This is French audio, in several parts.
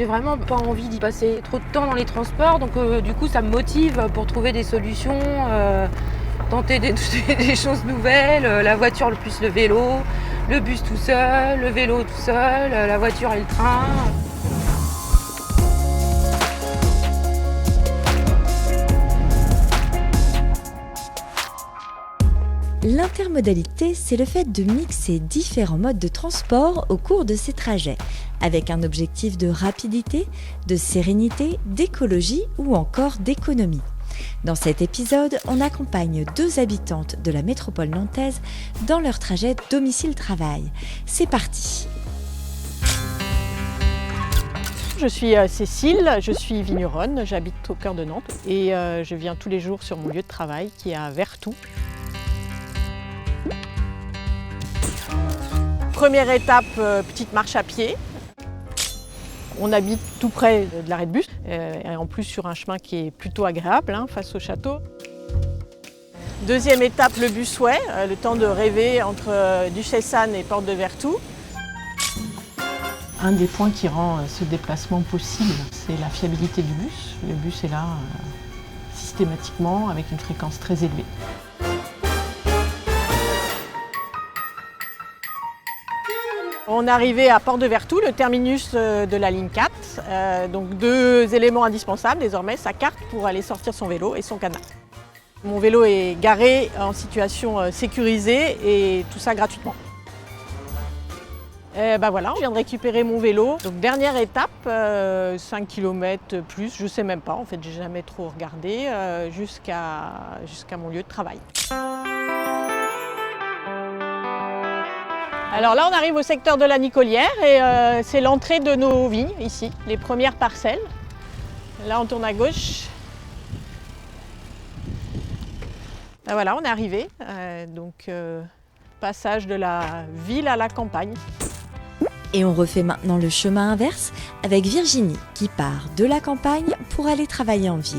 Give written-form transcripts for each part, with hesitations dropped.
J'ai vraiment pas envie d'y passer trop de temps dans les transports, donc du coup ça me motive pour trouver des solutions, tenter des choses nouvelles, la voiture plus le vélo, le bus tout seul, le vélo tout seul, la voiture et le train. L'intermodalité, c'est le fait de mixer différents modes de transport au cours de ces trajets, avec un objectif de rapidité, de sérénité, d'écologie ou encore d'économie. Dans cet épisode, on accompagne 2 habitantes de la métropole nantaise dans leur trajet domicile-travail. C'est parti! Je suis Cécile, je suis vigneronne, j'habite au cœur de Nantes et je viens tous les jours sur mon lieu de travail qui est à Vertou. Première étape, petite marche à pied. On habite tout près de l'arrêt de bus, et en plus sur un chemin qui est plutôt agréable, face au château. Deuxième étape, le busway, le temps de rêver entre Duchesane et Porte de Vertou. Un des points qui rend ce déplacement possible, c'est la fiabilité du bus. Le bus est là systématiquement avec une fréquence très élevée. On est arrivé à Porte de Vertou, le terminus de la ligne 4. Donc 2 éléments indispensables désormais, sa carte pour aller sortir son vélo et son canard. Mon vélo est garé en situation sécurisée et tout ça gratuitement. Voilà, on vient de récupérer mon vélo. Donc dernière étape, 5 km plus, je sais même pas, en fait j'ai jamais trop regardé, jusqu'à mon lieu de travail. Alors là, on arrive au secteur de la Nicolière et c'est l'entrée de nos vignes, ici, les premières parcelles. Là, on tourne à gauche. Voilà, on est arrivé. Passage de la ville à la campagne. Et on refait maintenant le chemin inverse avec Virginie qui part de la campagne pour aller travailler en ville.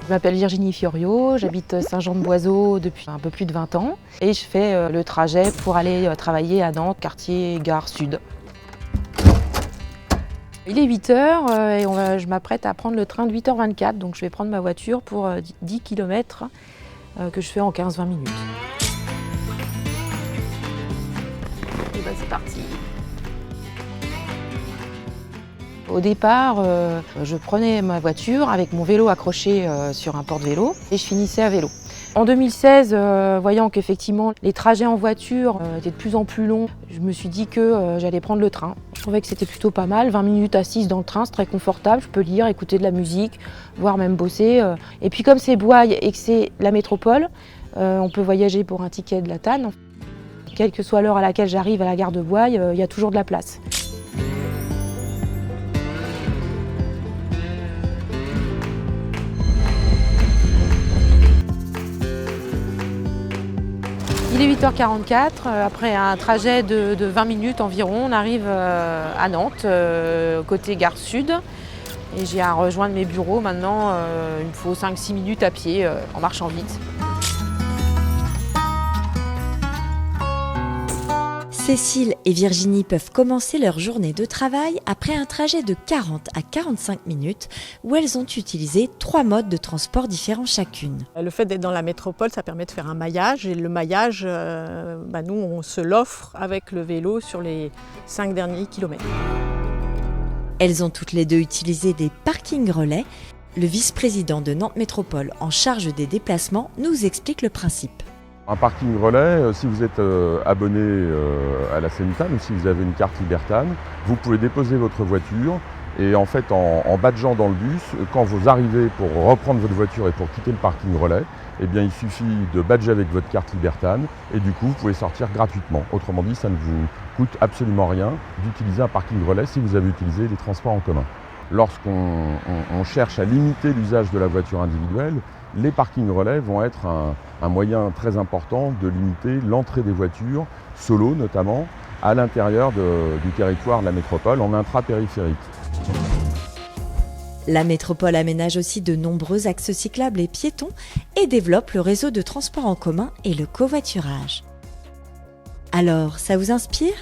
Je m'appelle Virginie Fiorio, j'habite Saint-Jean-de-Boiseau depuis un peu plus de 20 ans et je fais le trajet pour aller travailler à Nantes, quartier Gare Sud. Il est 8h et je m'apprête à prendre le train de 8h24, donc je vais prendre ma voiture pour 10 km que je fais en 15-20 minutes. Et c'est parti. Au départ, je prenais ma voiture avec mon vélo accroché sur un porte-vélo et je finissais à vélo. En 2016, voyant qu'effectivement les trajets en voiture étaient de plus en plus longs, je me suis dit que j'allais prendre le train. Je trouvais que c'était plutôt pas mal, 20 minutes assise dans le train, c'est très confortable, je peux lire, écouter de la musique, voire même bosser. Et puis comme c'est Boye et que c'est la métropole, on peut voyager pour un ticket de la TAN. Quelle que soit l'heure à laquelle j'arrive à la gare de Boye, il y a toujours de la place. Il est 8h44, après un trajet de 20 minutes environ, on arrive à Nantes, côté Gare Sud. Et j'ai à rejoindre mes bureaux maintenant, il me faut 5-6 minutes à pied en marchant vite. Cécile et Virginie peuvent commencer leur journée de travail après un trajet de 40 à 45 minutes où elles ont utilisé 3 modes de transport différents chacune. Le fait d'être dans la métropole, ça permet de faire un maillage et le maillage, nous on se l'offre avec le vélo sur les 5 derniers kilomètres. Elles ont toutes les deux utilisé des parkings relais. Le vice-président de Nantes Métropole en charge des déplacements nous explique le principe. Un parking relais, si vous êtes abonné à la Seine-TAN ou si vous avez une carte Libertan, vous pouvez déposer votre voiture et en fait en badgeant dans le bus, quand vous arrivez pour reprendre votre voiture et pour quitter le parking relais, il suffit de badger avec votre carte Libertan et du coup vous pouvez sortir gratuitement. Autrement dit, ça ne vous coûte absolument rien d'utiliser un parking relais si vous avez utilisé les transports en commun. Lorsqu'on cherche à limiter l'usage de la voiture individuelle, les parkings relais vont être un moyen très important de limiter l'entrée des voitures, solo notamment, à l'intérieur du territoire de la métropole en intra-périphérique. La métropole aménage aussi de nombreux axes cyclables et piétons et développe le réseau de transport en commun et le covoiturage. Alors, ça vous inspire ?